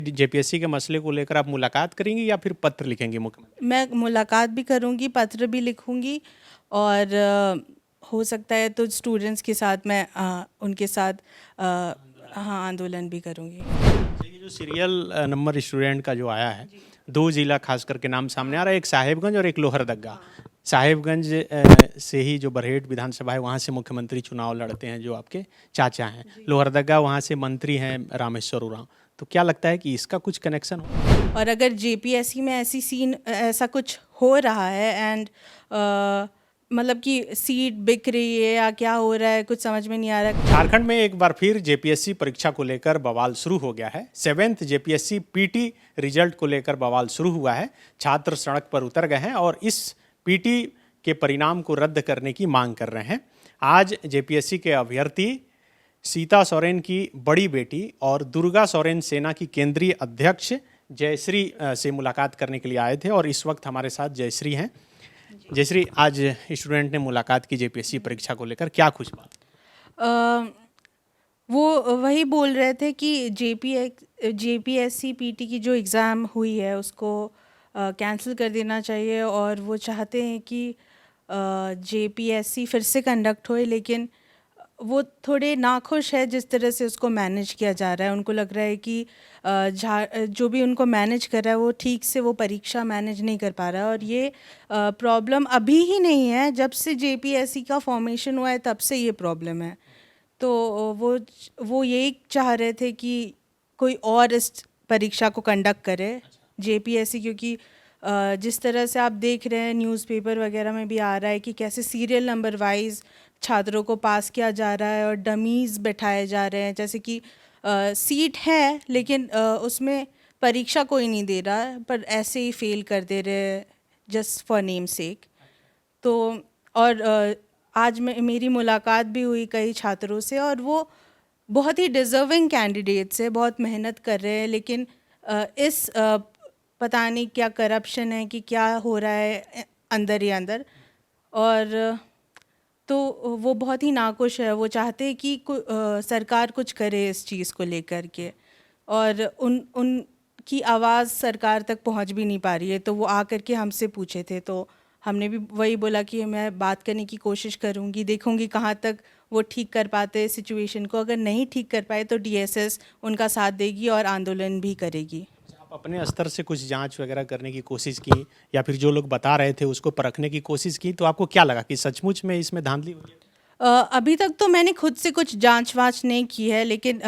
JPSC के मसले को लेकर आप मुलाकात करेंगी या फिर पत्र लिखेंगे मुख्यमंत्री? मैं मुलाकात भी करूंगी, पत्र भी लिखूंगी और हो सकता है तो स्टूडेंट्स के साथ मैं उनके साथ हाँ आंदोलन भी करूंगी। ये जो सीरियल नंबर स्टूडेंट का जो आया है, दो जिला खास करके नाम सामने आ रहा है, एक साहेबगंज और एक लोहरदगा। साहेबगंज से ही जो बरहेट विधानसभा है वहाँ से मुख्यमंत्री चुनाव लड़ते हैं जो आपके चाचा हैं, लोहरदगा वहाँ से मंत्री हैं रामेश्वर उरांव। तो क्या लगता है कि इसका कुछ कनेक्शन हो? और अगर जेपीएससी में ऐसा कुछ हो रहा है एंड मतलब कि सीट बिक रही है या क्या हो रहा है कुछ समझ में नहीं आ रहा। झारखंड में एक बार फिर जेपीएससी परीक्षा को लेकर बवाल शुरू हो गया है। 7th जेपीएससी पीटी रिजल्ट को लेकर बवाल शुरू हुआ है। छात्र सड़क पर उतर गए हैं और इस पीटी के परिणाम को रद्द करने की मांग कर रहे हैं। आज जेपीएससी के अभ्यर्थी सीता सोरेन की बड़ी बेटी और दुर्गा सोरेन सेना की केंद्रीय अध्यक्ष जयश्री से मुलाकात करने के लिए आए थे और इस वक्त हमारे साथ जयश्री हैं। जयश्री, आज स्टूडेंट ने मुलाकात की जेपीएससी परीक्षा को लेकर, क्या खुश बात? वो वही बोल रहे थे कि जेपीएससी पीटी की जो एग्ज़ाम हुई है उसको कैंसिल कर देना चाहिए और वो चाहते हैं कि जेपीएससी फिर से कंडक्ट होए, लेकिन वो थोड़े नाखुश है जिस तरह से उसको मैनेज किया जा रहा है। उनको लग रहा है कि जो भी उनको मैनेज कर रहा है वो ठीक से वो परीक्षा मैनेज नहीं कर पा रहा है। और ये प्रॉब्लम अभी ही नहीं है, जब से जेपीएससी का फॉर्मेशन हुआ है तब से ये प्रॉब्लम है। तो वो यही चाह रहे थे कि कोई और इस परीक्षा को कंडक्ट करे जेपीएससी, क्योंकि जिस तरह से आप देख रहे हैं न्यूज़पेपर वगैरह में भी आ रहा है कि कैसे सीरियल नंबर वाइज छात्रों को पास किया जा रहा है और डमीज़ बैठाए जा रहे हैं। जैसे कि सीट है लेकिन उसमें परीक्षा कोई नहीं दे रहा है, पर ऐसे ही फेल कर दे रहे हैं जस्ट फॉर नेम सेक। तो और आज मेरी मुलाकात भी हुई कई छात्रों से और वो बहुत ही डिज़र्विंग कैंडिडेट्स है, बहुत मेहनत कर रहे हैं, लेकिन इस पता नहीं क्या करप्शन है कि क्या हो रहा है अंदर ही अंदर। और तो वो बहुत ही नाखुश है। वो चाहते हैं कि सरकार कुछ करे इस चीज़ को लेकर के, और उनकी आवाज़ सरकार तक पहुंच भी नहीं पा रही है। तो वो आकर के हमसे पूछे थे, तो हमने भी वही बोला कि मैं बात करने की कोशिश करूंगी, देखूंगी कहाँ तक वो ठीक कर पाते हैं सिचुएशन को। अगर नहीं ठीक कर पाए तो डीएसएस उनका साथ देगी और आंदोलन भी करेगी। आप अपने स्तर से कुछ जांच वगैरह करने की कोशिश की या फिर जो लोग बता रहे थे उसको परखने की कोशिश की, तो आपको क्या लगा कि सचमुच में इसमें धांधली हुई है? अभी तक तो मैंने खुद से कुछ जांच वाच नहीं की है, लेकिन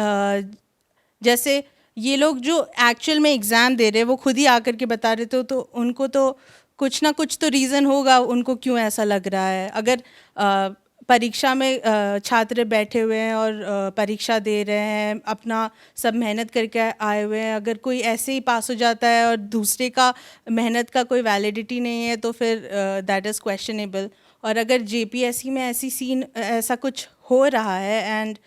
जैसे ये लोग जो एक्चुअल में एग्ज़ाम दे रहे हैं वो खुद ही आकर के बता रहे थे, तो उनको तो कुछ ना कुछ तो रीज़न होगा उनको क्यों ऐसा लग रहा है। अगर परीक्षा में छात्र बैठे हुए हैं और परीक्षा दे रहे हैं, अपना सब मेहनत करके आए हुए हैं, अगर कोई ऐसे ही पास हो जाता है और दूसरे का मेहनत का कोई वैलिडिटी नहीं है तो फिर दैट इज़ क्वेश्चनेबल। और अगर जेपीएससी में ऐसा कुछ हो रहा है एंड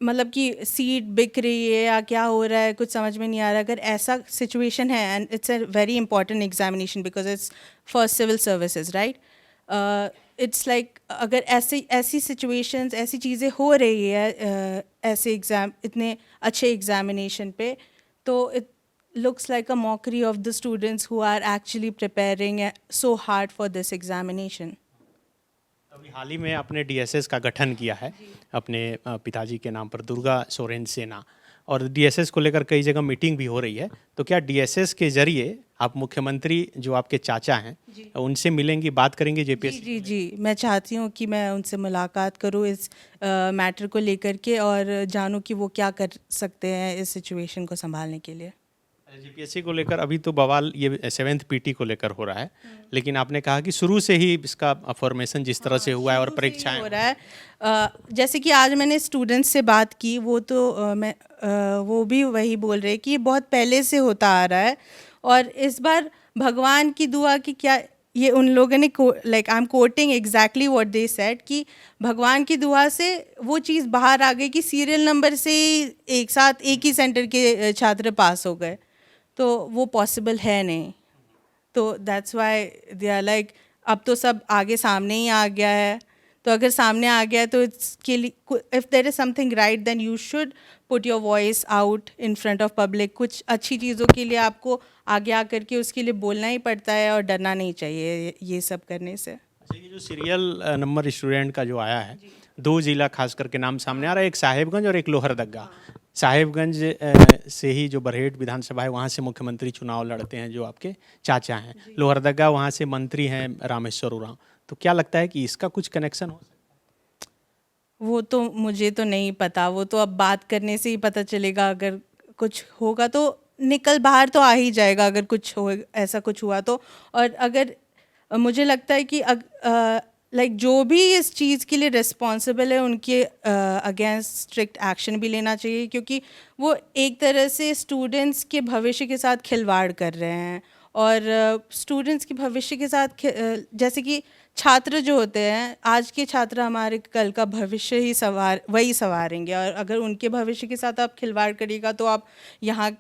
मतलब कि सीट बिक रही है या क्या हो रहा है कुछ समझ में नहीं आ रहा, अगर ऐसा सिचुएशन है and it's a very important examination because it's for civil services, right. It's like अगर ऐसी सिचुएशंस, ऐसी चीज़ें हो रही है ऐसे एग्ज़ाम, इतने अच्छे एग्जामिनेशन पे, तो it looks like a mockery of the students who are actually preparing so hard for this examination. अभी हाल ही में आपने डीएसएस का गठन किया है अपने पिताजी के नाम पर, दुर्गा सोरेन सेना, और डीएसएस को लेकर कई जगह मीटिंग भी हो रही है। तो क्या डीएसएस के जरिए आप मुख्यमंत्री जो आपके चाचा हैं उनसे मिलेंगी, बात करेंगे जेपीएससी? जी जी जी, मैं चाहती हूँ कि मैं उनसे मुलाकात करूँ इस मैटर को लेकर के और जानूँ कि वो क्या कर सकते हैं इस सिचुएशन को संभालने के लिए। जेपीएससी को लेकर अभी तो बवाल ये 7th पीटी को लेकर हो रहा है, लेकिन आपने कहा कि शुरू से ही इसका फॉर्मेशन जिस तरह से हुआ है और परीक्षाएं हो रहा है। जैसे कि आज मैंने स्टूडेंट्स से बात की, वो तो वो भी वही बोल रहे कि ये बहुत पहले से होता आ रहा है और इस बार भगवान की दुआ की क्या, ये उन लोगों ने like I am quoting exactly what they said कि भगवान की दुआ से वो चीज़ बाहर आ गई कि सीरियल नंबर से एक साथ एक ही सेंटर के छात्र पास हो गए, तो वो पॉसिबल है नहीं। तो that's why they are like अब तो सब आगे सामने ही आ गया है, तो अगर सामने आ गया तो इसके लिए if there is something right then you should put your voice out in front of public. कुछ अच्छी चीज़ों के लिए आपको आगे आकर के उसके लिए बोलना ही पड़ता है और डरना नहीं चाहिए ये सब करने से। अच्छा, ये जो सीरियल नंबर स्टूडेंट का जो आया है, 2 जिला खास करके नाम सामने आ रहा है, एक साहेबगंज और एक लोहरदगा। साहेबगंज से ही जो बरहेट विधानसभा है वहाँ से मुख्यमंत्री चुनाव लड़ते हैं जो आपके चाचा हैं, लोहरदगा वहाँ से मंत्री हैं रामेश्वर उरांव। तो क्या लगता है कि इसका कुछ कनेक्शन हो सकता है? वो तो मुझे तो नहीं पता, वो तो अब बात करने से ही पता चलेगा। अगर कुछ होगा तो निकल बाहर तो आ ही जाएगा, अगर कुछ हो ऐसा कुछ हुआ तो। और अगर मुझे लगता है कि लाइक जो भी इस चीज़ के लिए रिस्पॉन्सिबल है उनके अगेंस्ट स्ट्रिक्ट एक्शन भी लेना चाहिए, क्योंकि वो एक तरह से स्टूडेंट्स के भविष्य के साथ खिलवाड़ कर रहे हैं। और स्टूडेंट्स के भविष्य के साथ जैसे कि छात्र जो होते हैं, आज के छात्र हमारे कल का भविष्य ही वही संवारेंगे। और अगर उनके भविष्य के साथ आप खिलवाड़ करिएगा तो आप यहाँ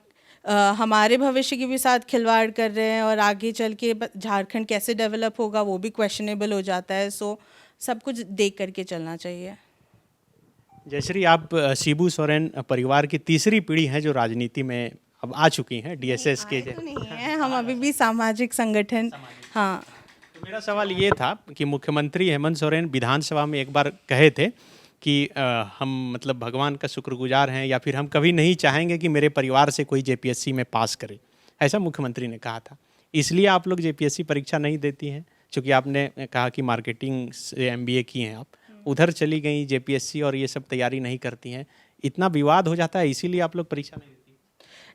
हमारे भविष्य के भी साथ खिलवाड़ कर रहे हैं। और आगे चल के झारखंड कैसे डेवलप होगा वो भी क्वेश्चनेबल हो जाता है। सो सब कुछ देख करके चलना चाहिए। जयश्री, आप शिबू सोरेन परिवार की तीसरी पीढ़ी हैं जो राजनीति में अब आ चुकी हैं, डीएसएस के। तो नहीं है, हम अभी भी सामाजिक संगठन। हाँ, तो मेरा सवाल ये था कि मुख्यमंत्री हेमंत सोरेन विधानसभा में एक बार कहे थे कि हम मतलब भगवान का शुक्रगुजार हैं, या फिर हम कभी नहीं चाहेंगे कि मेरे परिवार से कोई जेपीएससी में पास करे, ऐसा मुख्यमंत्री ने कहा था। इसलिए आप लोग जेपीएससी परीक्षा नहीं देती हैं, क्योंकि आपने कहा कि मार्केटिंग से एमबीए किए हैं आप, उधर चली गई जेपीएससी और ये सब तैयारी नहीं करती हैं, इतना विवाद हो जाता है, इसीलिए आप लोग परीक्षा नहीं देती?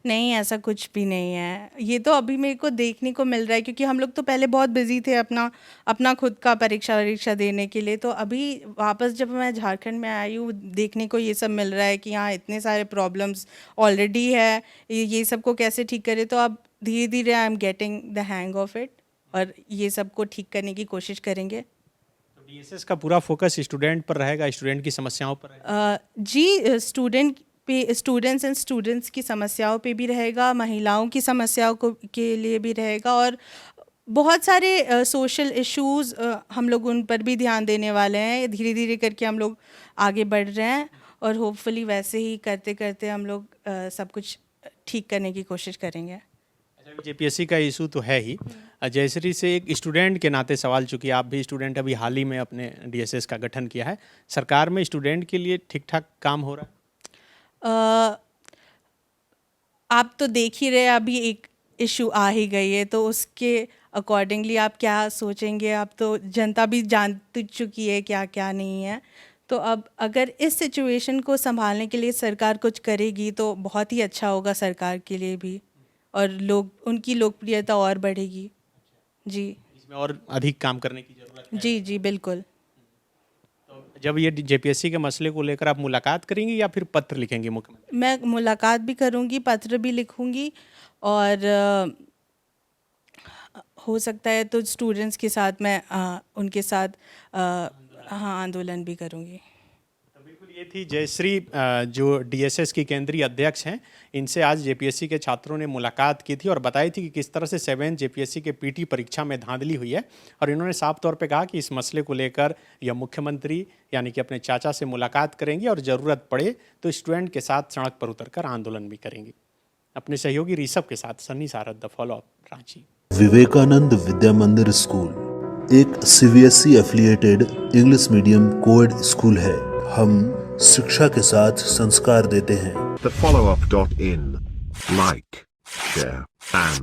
नहीं, ऐसा कुछ भी नहीं है। ये तो अभी मेरे को देखने को मिल रहा है, क्योंकि हम लोग तो पहले बहुत बिजी थे अपना खुद का परीक्षा देने के लिए। तो अभी वापस जब मैं झारखंड में आई हूँ, देखने को ये सब मिल रहा है कि हाँ इतने सारे प्रॉब्लम्स ऑलरेडी है, ये सब को कैसे ठीक करें। तो अब धीरे धीरे I am getting the hang of it, और ये सब को ठीक करने की कोशिश करेंगे। तो डीएसएस का पूरा फोकस स्टूडेंट पर रहेगा, स्टूडेंट की समस्याओं पर रहेगा? जी, स्टूडेंट्स की समस्याओं पे भी रहेगा, महिलाओं की समस्याओं के लिए भी रहेगा। और बहुत सारे सोशल इश्यूज़ हम लोग उन पर भी ध्यान देने वाले हैं। धीरे धीरे करके हम लोग आगे बढ़ रहे हैं, और होपफुली वैसे ही करते करते हम लोग सब कुछ ठीक करने की कोशिश करेंगे। अच्छा, जेपीएससी का इशू तो है ही। जयश्री से एक स्टूडेंट के नाते सवाल, चूँकि आप भी स्टूडेंट अभी हाल ही में अपने डीएसएस का गठन किया है, सरकार में स्टूडेंट के लिए ठीक ठाक काम हो रहा है? आप तो देख ही रहे, अभी एक इशू आ ही गई है, तो उसके अकॉर्डिंगली आप क्या सोचेंगे? आप तो जनता भी जान चुकी है क्या क्या नहीं है। तो अब अगर इस सिचुएशन को संभालने के लिए सरकार कुछ करेगी तो बहुत ही अच्छा होगा सरकार के लिए भी, और उनकी लोकप्रियता और बढ़ेगी। जी, इसमें और अधिक काम करने की जरूरत है। जी जी, बिल्कुल। तो जब ये जेपीएससी के मसले को लेकर आप मुलाकात करेंगी या फिर पत्र लिखेंगे मुख्यमंत्री? मैं मुलाकात भी करूंगी, पत्र भी लिखूंगी, और हो सकता है तो स्टूडेंट्स के साथ मैं उनके साथ हाँ आंदोलन भी करूंगी। तो बिल्कुल, ये थी जयश्री जो डीएसएस की केंद्रीय अध्यक्ष हैं। इनसे आज जेपीएससी के छात्रों ने मुलाकात की थी और बताई थी कि किस तरह से 7 जेपीएससी के पीटी परीक्षा में धांधली हुई है। और इन्होंने साफ तौर पे कहा कि इस मसले को लेकर यह मुख्यमंत्री यानी कि अपने चाचा से मुलाकात करेंगी, और ज़रूरत पड़े तो स्टूडेंट के साथ सड़क पर उतरकर आंदोलन भी करेंगी। अपने सहयोगी ऋषभ के साथ सन्नी सारद, द फॉलो, रांची। विवेकानंद विद्या मंदिर स्कूल एक CBSE affiliated English medium coed school है। हम शिक्षा के साथ संस्कार देते हैं। thefollowup.in. Like, share, and